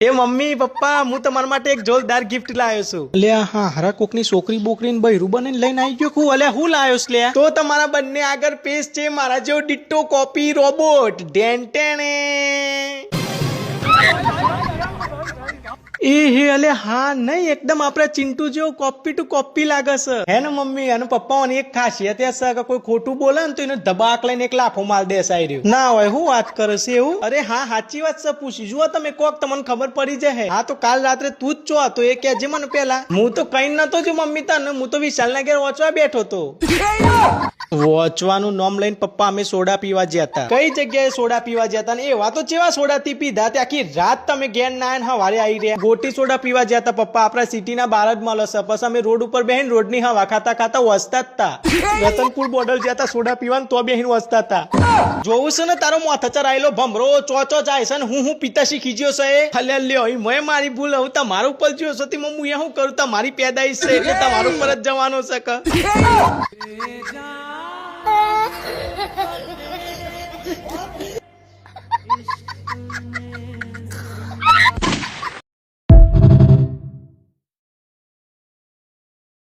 એ mummy papa હું તમારા માટે એક જોરદાર ગિફ્ટ લાવ્યો છું. અલ્યા હા હરા કોકની છોકરી બોકરી બૈરું બને લઈને આવી ગયો હું. અલ્યા હું લાવ્યો છે લ્યા? તો તમારા બંને આગળ પેશ છે મારા જેવો ડિટ્ટો કોપી રોબોટ ઢેંટેણે. એ હે અલ્યા હા નહીં એકદમ આપડા ચિંટુ જેવો કોપી ટુ કોપી લાગે છે. હે ને મમ્મી અને પપ્પાઓની એક ખાસિયત એ છે કે કોઈ ખોટું બોલે ને તો એને ધબાક લઈને એક લાફો માર દે સાઈ ના હોય હું વાત કરે છે એવું? અરે હા સાચી વાત છે. પૂછી જુઓ તમે કોક તમને ખબર પડી જાય. હા તો કાલ રાત્રે તું જ છો તો એ કહેજે મને પેલા. હું તો કઈ નતો જો મમ્મી તને, હું તો વિશાલના ઘેર વાંચવા બેઠો તો. વોચવાનું નામ લઈને પપ્પા અમે સોડા પીવા ગયા હતા. કઈ જગ્યાએ સોડા પીવા જતા ને એવા તો ચેવા સોડા થી પીધા તે આખી રાત તમે ઘેર ના આવીને હવારે આવી રહ્યા. ગોટી સોડા પીવા ગયા હતા પપ્પા. આપણા સિટીના બહાર જ મળે છે. પછી અમે રોડ ઉપર બેહીને રોડની હવા ખાતા ખાતા વસતા જ તા. રતનપુર બોર્ડર ગયા હતા સોડા પીવાનું તો બેહીને વસતા હતા. જોવું છે ને તારો મોથચર આયેલો ભમરો ચોચો જાય છે ને હું પીતા શીખી ગયો છે. હલે લ્યો મેં મારી ભૂલ હું તમારા ઉપર જ્યો છો હું શું કરું? તમારી પેદાઈશ છે એટલે તમારા ઉપર જ જવાનો છે કે